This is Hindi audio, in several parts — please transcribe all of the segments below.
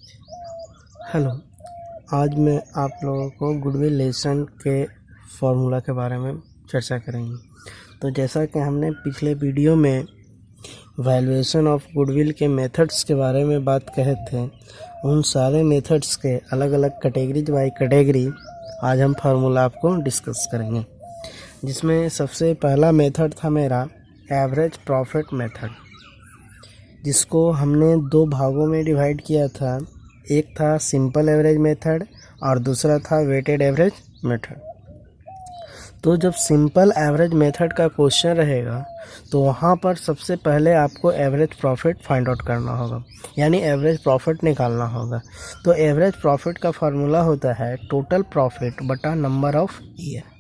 हेलो। आज मैं आप लोगों को गुडविल लेसन के फॉर्मूला के बारे में चर्चा करेंगे। तो जैसा कि हमने पिछले वीडियो में वैल्यूएशन ऑफ गुडविल के मेथड्स के बारे में बात कहे थे, उन सारे मेथड्स के अलग अलग कैटेगरीज बाय कैटेगरी आज हम फार्मूला आपको डिस्कस करेंगे। जिसमें सबसे पहला मेथड था मेरा एवरेज प्रॉफिट मेथड, जिसको हमने दो भागों में डिवाइड किया था। एक था सिंपल एवरेज मेथड और दूसरा था वेटेड एवरेज मेथड। तो जब सिंपल एवरेज मेथड का क्वेश्चन रहेगा तो वहाँ पर सबसे पहले आपको एवरेज प्रॉफिट फाइंड आउट करना होगा, यानी एवरेज प्रॉफिट निकालना होगा। तो एवरेज प्रॉफिट का फार्मूला होता है टोटल प्रॉफिट बटा number of year.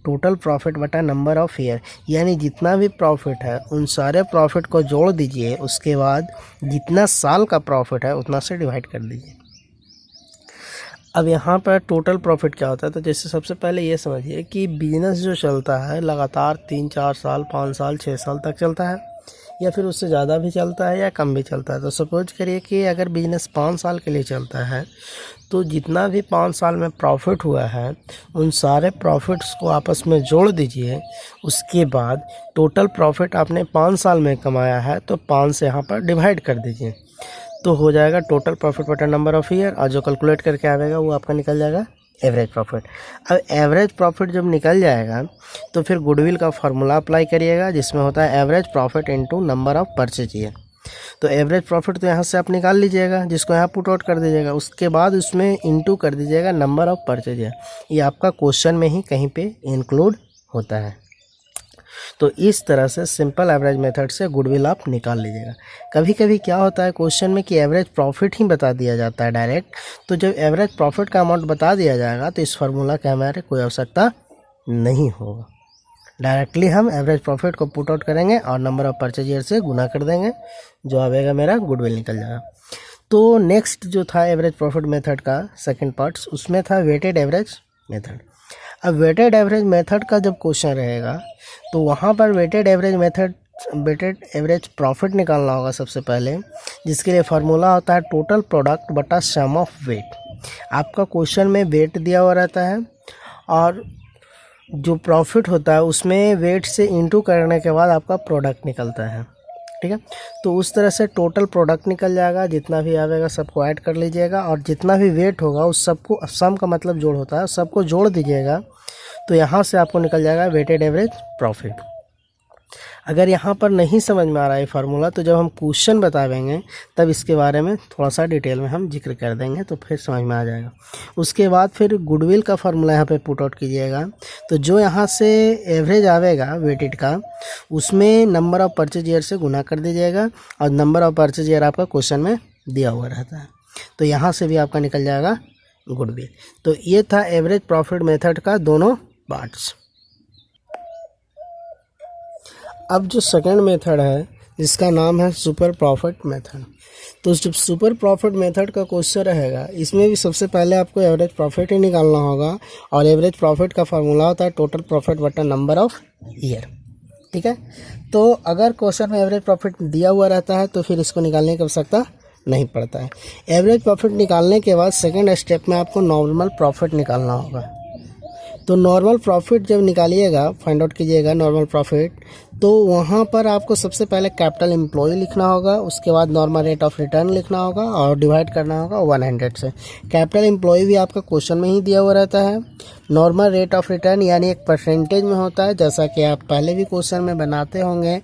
Total profit बटा नंबर ऑफ ईयर, यानी जितना भी प्रॉफिट है उन सारे प्रॉफिट को जोड़ दीजिए, उसके बाद जितना साल का प्रॉफिट है उतना से डिवाइड कर दीजिए। अब यहाँ पर टोटल प्रॉफिट क्या होता है, तो जैसे सबसे पहले ये समझिए कि बिजनेस जो चलता है लगातार 3-4 साल 5 साल 6 साल तक चलता है, या फिर उससे ज़्यादा भी चलता है या कम भी चलता है। तो सपोज करिए कि अगर बिजनेस 5 साल के लिए चलता है तो जितना भी 5 साल में प्रॉफिट हुआ है उन सारे प्रॉफिट्स को आपस में जोड़ दीजिए। उसके बाद टोटल प्रॉफिट आपने 5 साल में कमाया है तो 5 से यहाँ पर डिवाइड कर दीजिए, तो हो जाएगा टोटल प्रॉफिट बटा नंबर ऑफ ईयर, और जो कैलकुलेट करके आएगा वो आपका निकल जाएगा एवरेज प्रॉफिट। अब एवरेज प्रॉफिट जब निकल जाएगा तो फिर गुडविल का फार्मूला अप्लाई करिएगा, जिसमें होता है average profit into number of purchase year. तो एवरेज प्रॉफिट तो यहाँ से आप निकाल लीजिएगा, जिसको यहाँ पुट आउट कर दीजिएगा। उसके बाद उसमें इनटू कर दीजिएगा नंबर ऑफ परचेज ईयर। ये आपका क्वेश्चन में ही कहीं पे इंक्लूड होता है। तो इस तरह से सिंपल एवरेज मेथड से गुडविल आप निकाल लीजिएगा। कभी कभी क्या होता है क्वेश्चन में कि एवरेज प्रॉफिट ही बता दिया जाता है डायरेक्ट, तो जब एवरेज प्रॉफिट का अमाउंट बता दिया जाएगा तो इस फार्मूला की हमारे कोई आवश्यकता नहीं होगा। डायरेक्टली हम एवरेज प्रॉफिट को पुट आउट करेंगे और नंबर ऑफ परचेज ईयर से गुना कर देंगे, जो आएगा मेरा गुडविल निकल जाएगा। तो नेक्स्ट जो था एवरेज प्रॉफिट मेथड का सेकंड पार्ट, उसमें था वेटेड एवरेज मेथड। अब वेटेड एवरेज मेथड का जब क्वेश्चन रहेगा तो वहाँ पर वेटेड एवरेज प्रॉफिट निकालना होगा सबसे पहले, जिसके लिए फार्मूला होता है टोटल प्रोडक्ट बटा सम ऑफ वेट। आपका क्वेश्चन में वेट दिया हुआ रहता है और जो प्रॉफिट होता है उसमें वेट से इनटू करने के बाद आपका प्रोडक्ट निकलता है, ठीक है। तो उस तरह से टोटल प्रोडक्ट निकल जाएगा, जितना भी आएगा सबको ऐड कर लीजिएगा, और जितना भी वेट होगा उस सबको, सम का मतलब जोड़ होता है, सबको जोड़ दीजिएगा। तो यहाँ से आपको निकल जाएगा वेटेड एवरेज प्रॉफिट। अगर यहाँ पर नहीं समझ में आ रहा है फार्मूला, तो जब हम क्वेश्चन बताएंगे तब इसके बारे में थोड़ा सा डिटेल में हम जिक्र कर देंगे, तो फिर समझ में आ जाएगा। उसके बाद फिर गुडविल का फार्मूला यहाँ पे पुट आउट कीजिएगा। तो जो यहाँ से एवरेज आवेगा वेटेड का, उसमें नंबर ऑफ परचेज ईयर से गुना कर दीजिएगा, और नंबर ऑफ परचेज ईयर आपका क्वेश्चन में दिया हुआ रहता है, तो यहाँ से भी आपका निकल जाएगा गुडविल। तो ये था एवरेज प्रॉफिट मेथड का दोनों पार्ट्स। अब जो सेकंड मेथड है जिसका नाम है सुपर प्रॉफिट मेथड, तो जब सुपर प्रॉफिट मेथड का क्वेश्चन रहेगा, इसमें भी सबसे पहले आपको एवरेज प्रॉफिट ही निकालना होगा, और एवरेज प्रॉफिट का फार्मूला होता है टोटल प्रॉफिट बटा नंबर ऑफ ईयर, ठीक है। तो अगर क्वेश्चन में एवरेज प्रॉफिट दिया हुआ रहता है तो फिर इसको निकालने की आवश्यकता नहीं पड़ता है। एवरेज प्रॉफिट निकालने के बाद सेकेंड स्टेप में आपको नॉर्मल प्रॉफिट निकालना होगा। तो नॉर्मल प्रॉफिट जब निकालिएगा, फाइंड आउट कीजिएगा नॉर्मल प्रॉफिट, तो वहाँ पर आपको सबसे पहले कैपिटल एम्प्लॉय लिखना होगा, उसके बाद नॉर्मल रेट ऑफ रिटर्न लिखना होगा और डिवाइड करना होगा 100 से। कैपिटल एम्प्लॉय भी आपका क्वेश्चन में ही दिया हुआ रहता है। नॉर्मल रेट ऑफ रिटर्न यानी एक परसेंटेज में होता है, जैसा कि आप पहले भी क्वेश्चन में बनाते होंगे,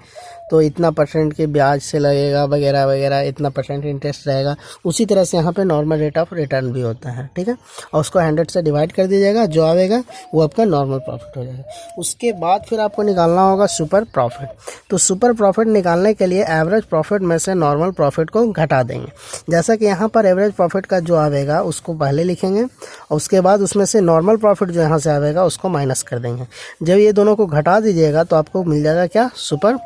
तो इतना परसेंट के ब्याज से लगेगा वगैरह वगैरह, इतना परसेंट इंटरेस्ट रहेगा। उसी तरह से यहाँ पे नॉर्मल रेट ऑफ रिटर्न भी होता है, ठीक है। और उसको 100 से डिवाइड कर दीजिएगा, जो आएगा वो आपका नॉर्मल प्रॉफिट हो जाएगा। उसके बाद फिर आपको निकालना होगा सुपर प्रॉफिट। तो सुपर प्रॉफिट निकालने के लिए एवरेज प्रॉफिट में से नॉर्मल प्रॉफिट को घटा देंगे। जैसा कि यहाँ पर एवरेज प्रॉफिट का जो आएगा उसको पहले लिखेंगे, और उसके बाद उसमें से नॉर्मल प्रॉफिट जो यहाँ से आएगा उसको माइनस कर देंगे। जब ये दोनों को घटा दीजिएगा तो आपको मिल जाएगा क्या, सुपर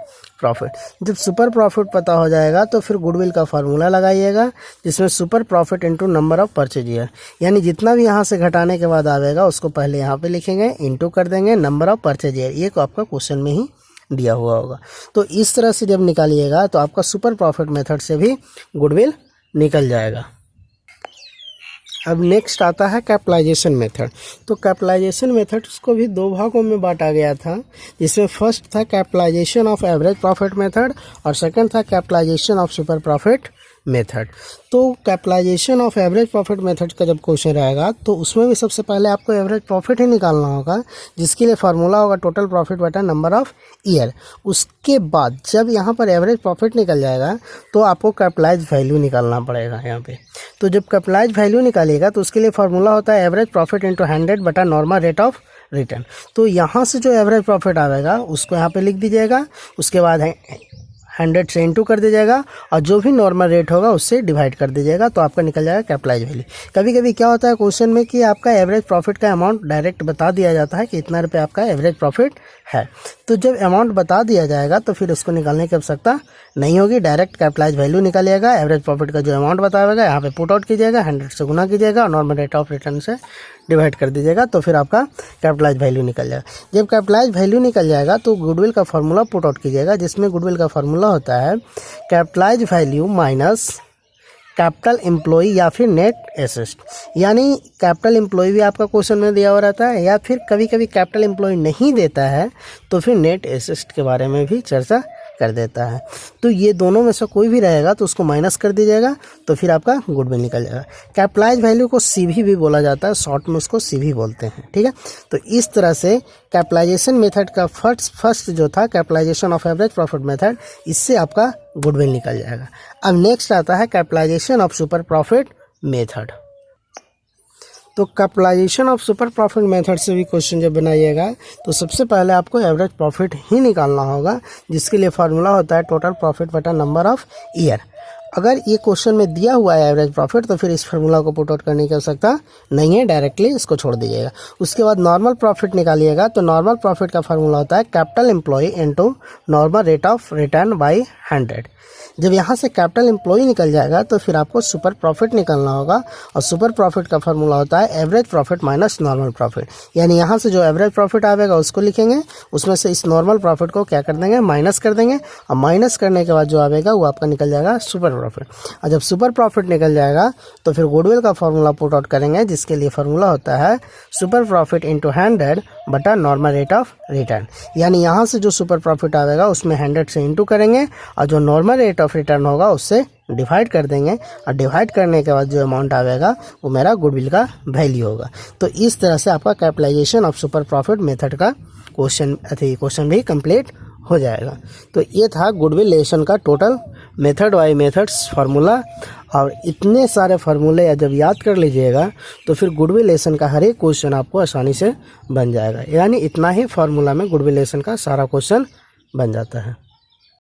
प्रॉफिट। जब सुपर प्रॉफिट पता हो जाएगा तो फिर गुडविल का फार्मूला लगाइएगा, जिसमें super profit into number of purchase year, यानी जितना भी यहाँ से घटाने के बाद आएगा उसको पहले यहाँ पे लिखेंगे, इनटू कर देंगे नंबर ऑफ परचेज ईयर। ये आपका क्वेश्चन में ही दिया हुआ होगा। तो इस तरह से जब निकालिएगा तो आपका सुपर प्रॉफिट मेथड से भी गुडविल निकल जाएगा। अब नेक्स्ट आता है कैपिटलाइजेशन मेथड। तो कैपिटलाइजेशन मेथड को भी दो भागों में बांटा गया था, जिसमें फर्स्ट था capitalisation of average profit method और सेकंड था capitalisation of super profit method. तो capitalisation of average profit method का जब क्वेश्चन रहेगा तो उसमें भी सबसे पहले आपको एवरेज प्रॉफिट ही निकालना होगा, जिसके लिए फार्मूला होगा टोटल प्रॉफिट बटा नंबर ऑफ ईयर। उसके बाद जब यहाँ पर एवरेज प्रॉफिट निकल जाएगा तो आपको कैपिटलाइज वैल्यू निकालना पड़ेगा यहाँ पे। तो जब कैपिटलाइज वैल्यू निकालिएगा तो उसके लिए फार्मूला होता है एवरेज प्रॉफिट इंटू 100 बटा नॉर्मल रेट ऑफ रिटर्न। तो यहाँ से जो एवरेज प्रॉफिट आएगा उसको यहाँ पे लिख दीजिएगा, उसके बाद 100 से इंटू कर दीजिएगा और जो भी नॉर्मल रेट होगा उससे डिवाइड कर दीजिएगा, तो आपका निकल जाएगा कैपिटलाइज वैल्यू। कभी कभी क्या होता है क्वेश्चन में कि आपका एवरेज प्रॉफिट का अमाउंट डायरेक्ट बता दिया जाता है कि इतना रुपये आपका एवरेज प्रॉफिट है। तो जब अमाउंट बता दिया जाएगा तो फिर उसको निकालने की आवश्यकता नहीं होगी, डायरेक्ट कैपिटलाइज वैल्यू निकालिएगा। एवरेज प्रॉफिट का जो अमाउंट बताएगा यहाँ पे पुट आउट कीजिएगा, 100 से गुना कीजिएगा और नॉर्मल रेट ऑफ रिटर्न से डिवाइड कर दीजिएगा, तो फिर आपका कैपिटलाइज वैल्यू निकल जाएगा। जब कैपिटलाइज वैल्यू निकल जाएगा तो गुडविल का फार्मूला पुट आउट कीजिएगा, जिसमें गुडविल का फार्मूला होता है capitalize value minus capital employ या फिर नेट एसेट। यानी कैपिटल एम्प्लॉय भी आपका क्वेश्चन में दिया हुआ रहता है, या फिर कभी कभी कैपिटल एम्प्लॉय नहीं देता है तो फिर नेट एसेट के बारे में भी चर्चा कर देता है। तो ये दोनों में से कोई भी रहेगा तो उसको माइनस कर दीजिएगा, तो फिर आपका गुडविल निकल जाएगा। कैपिटलाइज वैल्यू को सीवी भी बोला जाता है, शॉर्ट में उसको सीवी बोलते हैं, ठीक है। तो इस तरह से कैपिटलाइजेशन मेथड का फर्स्ट जो था capitalisation of average profit method, इससे आपका गुडविल निकल जाएगा। अब नेक्स्ट आता है capitalisation of super profit method. तो capitalisation of super profit method से भी क्वेश्चन जब बनाइएगा तो सबसे पहले आपको एवरेज प्रॉफिट ही निकालना होगा, जिसके लिए फार्मूला होता है टोटल प्रॉफिट बटा नंबर ऑफ ईयर। अगर ये क्वेश्चन में दिया हुआ है एवरेज प्रॉफिट तो फिर इस फार्मूला को पुट आउट करने की आवश्यकता नहीं है, डायरेक्टली इसको छोड़ दीजिएगा। उसके बाद नॉर्मल प्रॉफिट निकालिएगा, तो नॉर्मल प्रॉफिट का फार्मूला होता है capital employ into normal rate of return by 100। जब यहाँ से कैपिटल एम्प्लॉय निकल जाएगा तो फिर आपको सुपर प्रॉफिट निकालना होगा, और सुपर प्रॉफिट का फार्मूला होता है average profit minus normal profit. यानी यहाँ से जो एवरेज प्रॉफिट आएगा उसको लिखेंगे, उसमें से इस नॉर्मल प्रॉफिट को क्या कर देंगे, माइनस कर देंगे, और माइनस करने के बाद जो आएगा वो आपका निकल जाएगा सुपर प्रॉफिट। और जब सुपर प्रॉफिट निकल जाएगा तो फिर गुडविल का फार्मूला पुट आउट करेंगे, जिसके लिए फार्मूला होता है सुपर प्रॉफिट इंटू 100 बटा नॉर्मल रेट ऑफ रिटर्न। यानी यहाँ से जो सुपर प्रॉफिट आएगा उसमें 100 से इंटू करेंगे और जो नॉर्मल रेट ऑफ रिटर्न होगा उससे डिवाइड कर देंगे, और डिवाइड करने के बाद जो अमाउंट आएगा वो मेरा गुडविल का वैल्यू होगा। तो इस तरह से आपका capitalization of super profit method का क्वेश्चन भी कंप्लीट हो जाएगा। तो ये था गुडविल लेसन का total method by methods formula. और इतने सारे फार्मूले जब याद कर लीजिएगा तो फिर गुडविल लेसन का हर एक क्वेश्चन आपको आसानी से बन जाएगा। यानी इतना ही फार्मूला में गुडविल लेसन का सारा क्वेश्चन बन जाता है।